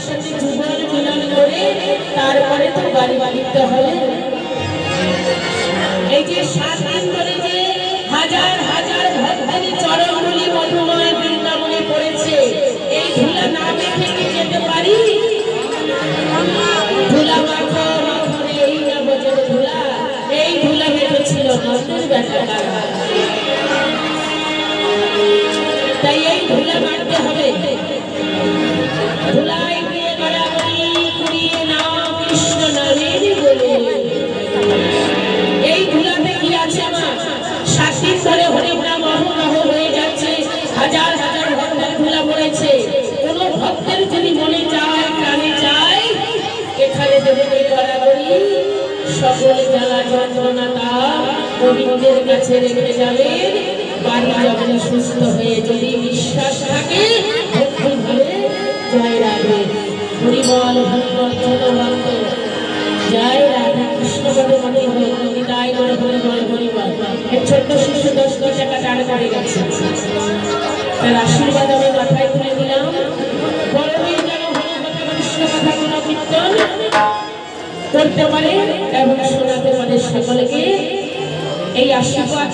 সাথে যুগল মিলন করে তারপরে তো বাড়ি বাড়িতে হবে। এই যে 7 দিন ধরে যে হাজার হাজার ভক্তের চরণগুলি মধুময় বৃন্দাবনে পড়েছে, এই ধুলা না মেখে কি যেতে পারি? ধুলা মাখো মাখরে এই না বজর ধুলা, এই ধুলা মেখেছিল নন্দর বেটা। তাই এই ধুলা মারতে হবে। ধুলাই দিয়ে গড়াগড়ি কুড়িয়ে নাও কৃষ্ণ নামের বলে। এই ধুলাতে কি আছে মা? 7 দিন ধরে হরিনাম অহরহ হয়ে যাচ্ছে, হাজার হাজার ভক্তের ধুলা পড়েছে। কোন ভক্তের যদি মনে চায় প্রাণে চায়, এখানে দেবেন এই গড়াগড়ি, সকল জ্বালা যন্ত্রণা তাপ গোবিন্দের কাছে রেখে যাবেন, বাড়ি যাবেন সুস্থ হয়ে। যদি বিশ্বাস থাকে ভক্তি ভাবে জয় রাধে হরিবল হরিবল জনভক্ত জয় রাধা কৃষ্ণ বলে মনে হয় নিতাই বলে হরিবল হরিবল। এক ছোট্ট শিশু 10 টাকা দাঁড় করে গেছে, তার আশীর্বাদ আমি মাথায় তুলে দিলাম। বড়দিন যেন হরিকথা কৃষ্ণ কথা গুণ কীর্তন করতে পারে এবং শোনাতে পারে সকলকে। এই আশীর্বাদ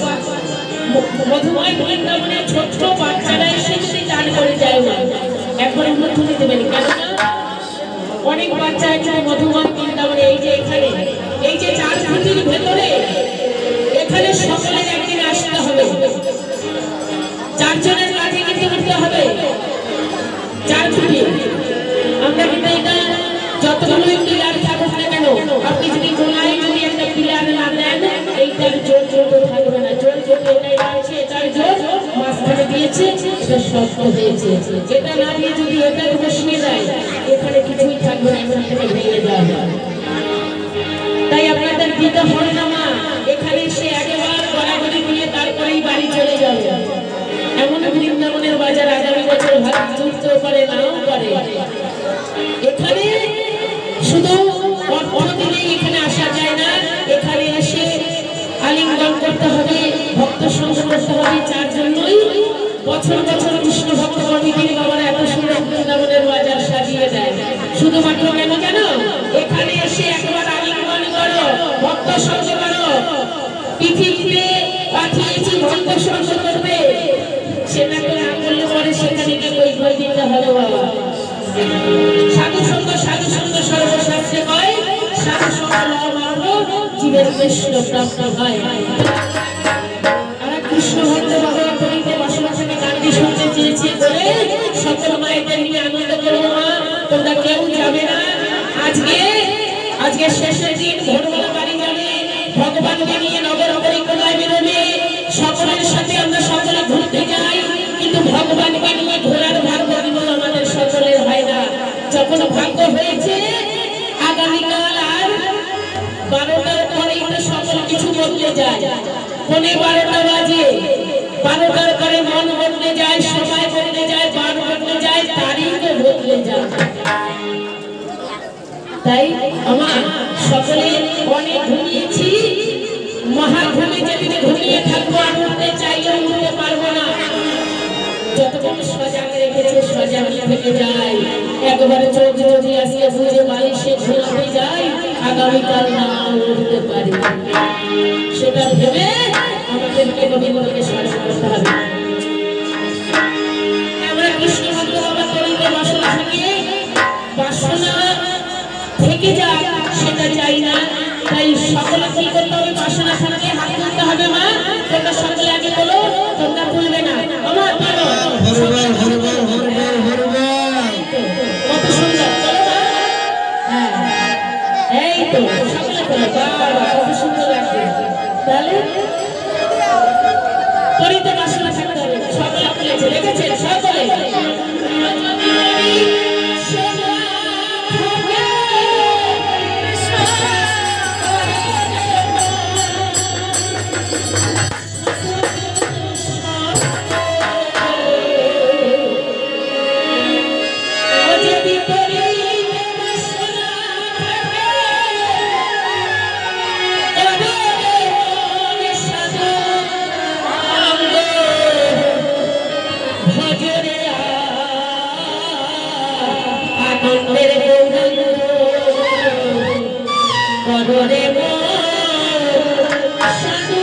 মধুময় বৃন্দাবনে ছোট্ট বাচ্চারা এসে যদি দান করে যায় না, একবার তুলে দেবেন। কেননা অনেক বাচ্চা এখানে মধুময় বৃন্দাবনে, এই যে এখানে এই যে 4 ফুটির ভেতরে এখানে সকলের একদিন আসতে হবে। 4 জনের কাছে কিন্তু উঠতে হবে 4 ফুটি। আমরা কিন্তু এটা যতগুলোই পিলার থাকুক না কেন, আপনি যদি গোলায় যদি একটা পিলার না দেন, এইটার জোর জোর থাকবে না। জোর জোর এটাই রয়েছে, এটার জোর মাঝখানে দিয়েছে, এটা শক্ত হয়েছে। এটা না দিয়ে যদি এটা বসিয়ে দেয়, এখানে কিছুই থাকবে না, এখান থেকে ভেঙে যাবে। তাই আপনাদের দিতে হবে না মা, এখানে সে একবার গড়াগড়ি দিয়ে তারপরেই বাড়ি চলে যাবে। এমন বৃন্দাবনের বাজার আগামী বছর ভালো যুক্ত করে নাও করে। এখানে শুধু অর্থদিনেই এখানে আসা যায় না, এখানে এসে আলিঙ্গন করতে হবে, ভক্ত সঙ্গ করতে হবে। 4 জন্যই বছর বছর কৃষ্ণ ভক্ত কমিটির বাবারা এত সুন্দর বৃন্দাবনের বাজার সাজিয়ে দেয়। শুধুমাত্র কেন জানো? এখানে এসে একবার আলিঙ্গন করো, ভক্ত সঙ্গ করো। পৃথিবীতে পাঠিয়েছি ভক্ত সঙ্গ করবে, সেটা তো না করলে পরে সেখানে গিয়ে বই দিতে হবে বাবা। সাধু সঙ্গ সর্বশাস্ত্রে কয়, সাধু সঙ্গ জীবের কৃষ্ণ প্রাপ্ত হয়। আর কৃষ্ণ ভক্ত বাবা করিতে বাসনা থেকে গানটি শুনতে চেয়েছি বলে সকল মায়েদের নিয়ে আনন্দ করবো। মা তোমরা কেউ যাবে না, আজকে শেষের দিন ভোরবেলা বাড়ি যাবে, ভগবানকে নিয়ে নগর অবরিক্রমায় বেরোবে। সকলের সাথে আমরা সকলে ঘুরতে যাই, কিন্তু ভগবানকে নিয়ে ঘোরার ভাগ্য জীবন আমাদের সকলের হয় না। যখন ভাগ্য হয়েছে আগামীকাল আর 12টার পরেই তো সকল কিছু বদলে যায়। 12:15 বাজে, 12টার পরে মন বদলে যায়, সময় বদলে যায়, বার বদলে যায়, তারিখও বদলে যায়। তাই আমার সকলে অনেক ঘুমিয়েছি, মহাঘুমে যেদিন ঘুমিয়ে থাকবো আর উঠতে চাইলেও উঠতে পারবো না। যতক্ষণ সজাগ রেখেছে সজাগ থেকে যায়। একবারে চোখ যদি আসিয়া বুঝে বালিশে ঘুমাতে যায়, আগামীকাল না উঠতে পারি। সেটা ভেবে আমাদেরকে গোবিন্দকে স্মরণ করতে হবে। আমরা কৃষ্ণ ভক্ত বাবা করিতে বাসনা থেকে বাসনা থেকে যায়, সেটা চাই না। তাই সকলে কি করতে হবে? বাসনা থেকে হাত তুলতে হবে। মা তোমরা সকলে আগে বলো, তোমরা তুলবে না আমার বলো কত সুন্দর, বলো না? হ্যাঁ এই তো সকলে বলো, বাবা কত সুন্দর লাগছে। তাহলে করিতে বাসনা থাকতে হবে। সকলে তুলেছে, রেখেছেন সকলে। আনন্দের কররে সাধু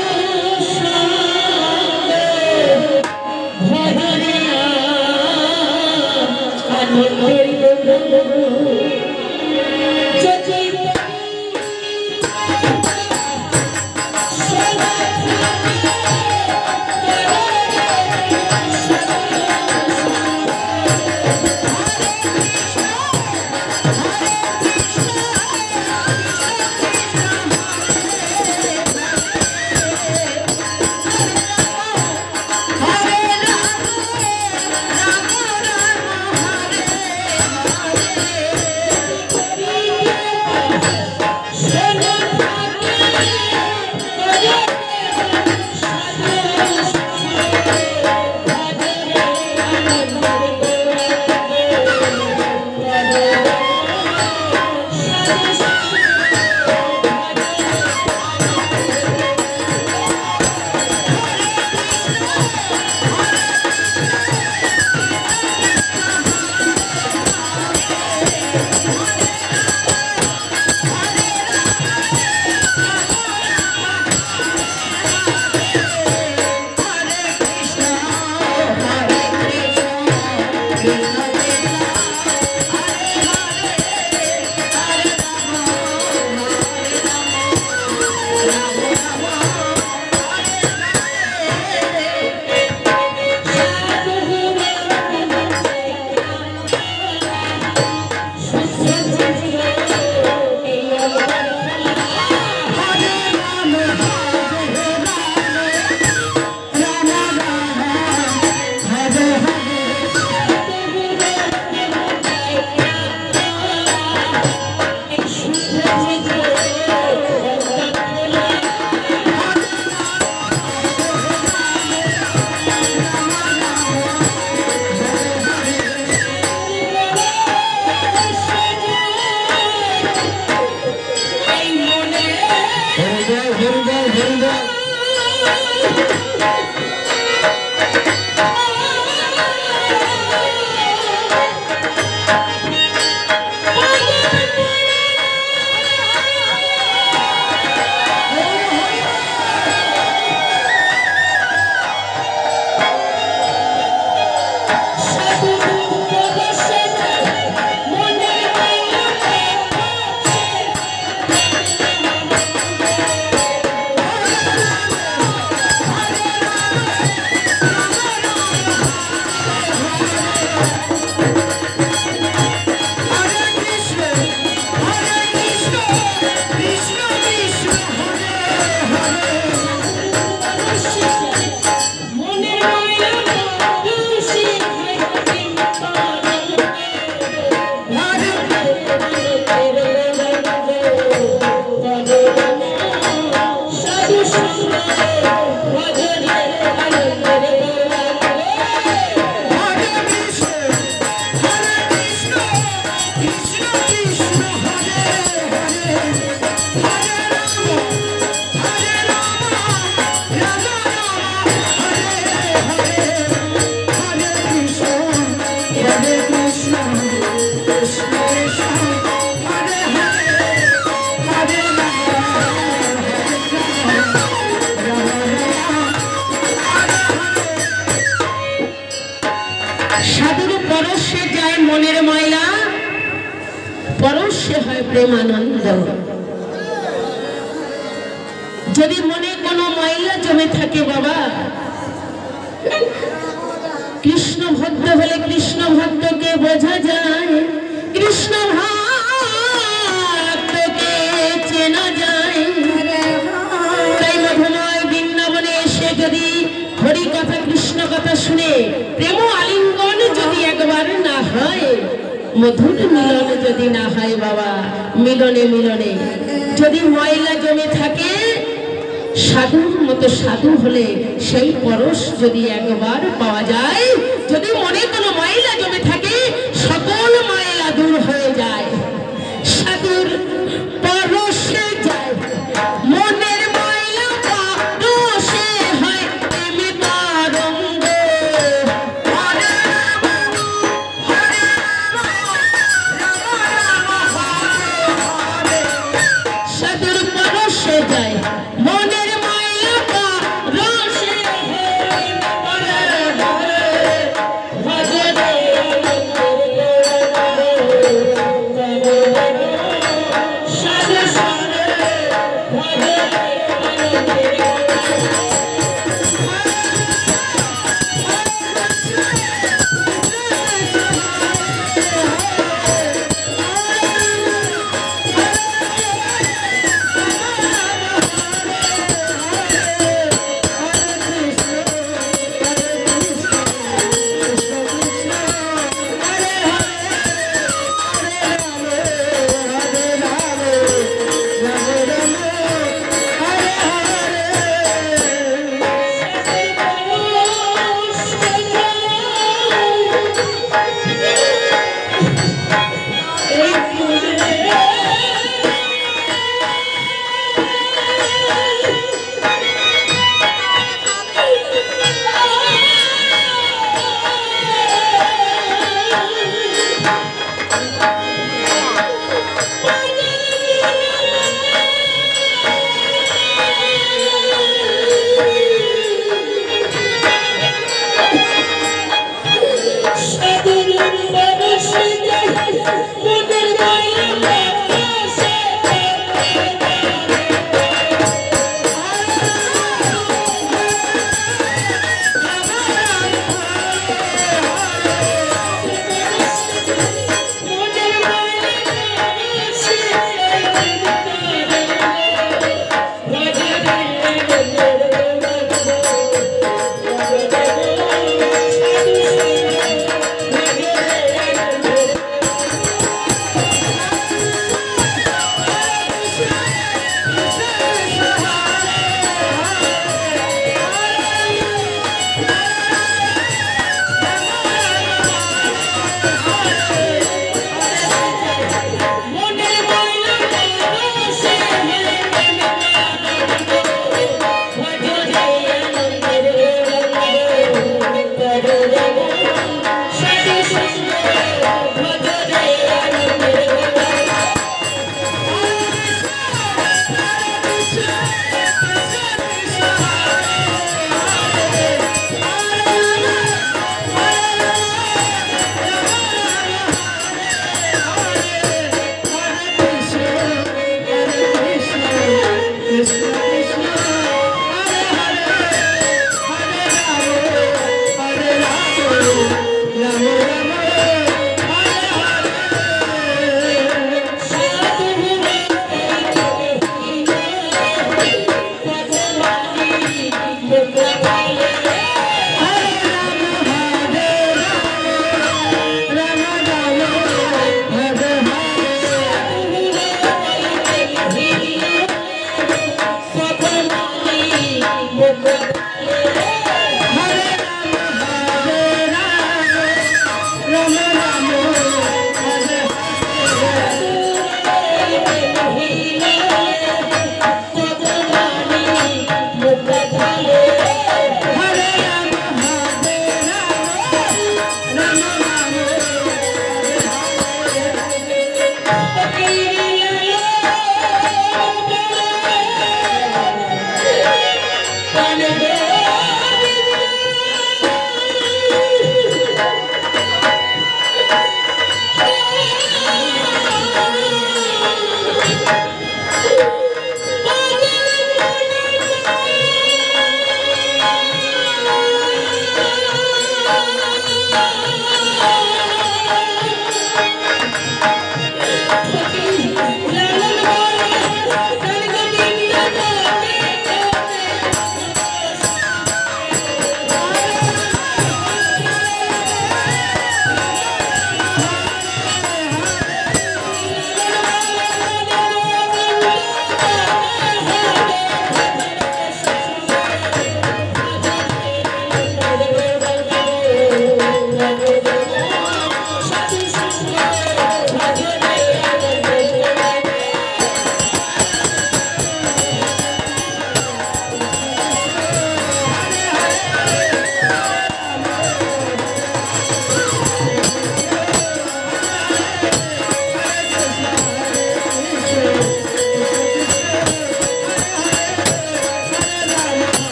ভজরে আনন্দের প্রেমানন্দ। যদি মনে কোনো ময়লা জমে থাকে বাবা, কৃষ্ণ ভক্ত হলে কৃষ্ণ ভক্তকে বোঝা যায়, কৃষ্ণ ভক্তকে চেনা যায়। তাই মধুময় বৃন্দাবনে এসে যদি হরি কথা কৃষ্ণ কথা শুনে প্রেম আলিঙ্গন যদি একবার না হয়, মধুর মিলন যদি না হয় বাবা, মিলনে মিলনে যদি ময়লা জমে থাকে, সাধুর মতো সাধু হলে সেই পরশ যদি একবার পাওয়া যায়, যদি মনে কোনো ময়লা জমে থাকে সকল ময়লা দূর হয়ে যায়, সাধুর পরশে যায় মনের ময়লা পরশে হয় প্রেমে তরঙ্গ। হরে রাম হরে রাম রাম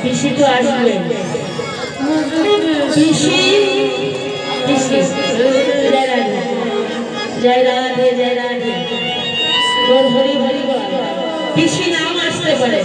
পিসি তো আসবে পিসি পিসি জয় রাধে জয় রাধে হরি হরি বল পিসি নাম আসতে পারে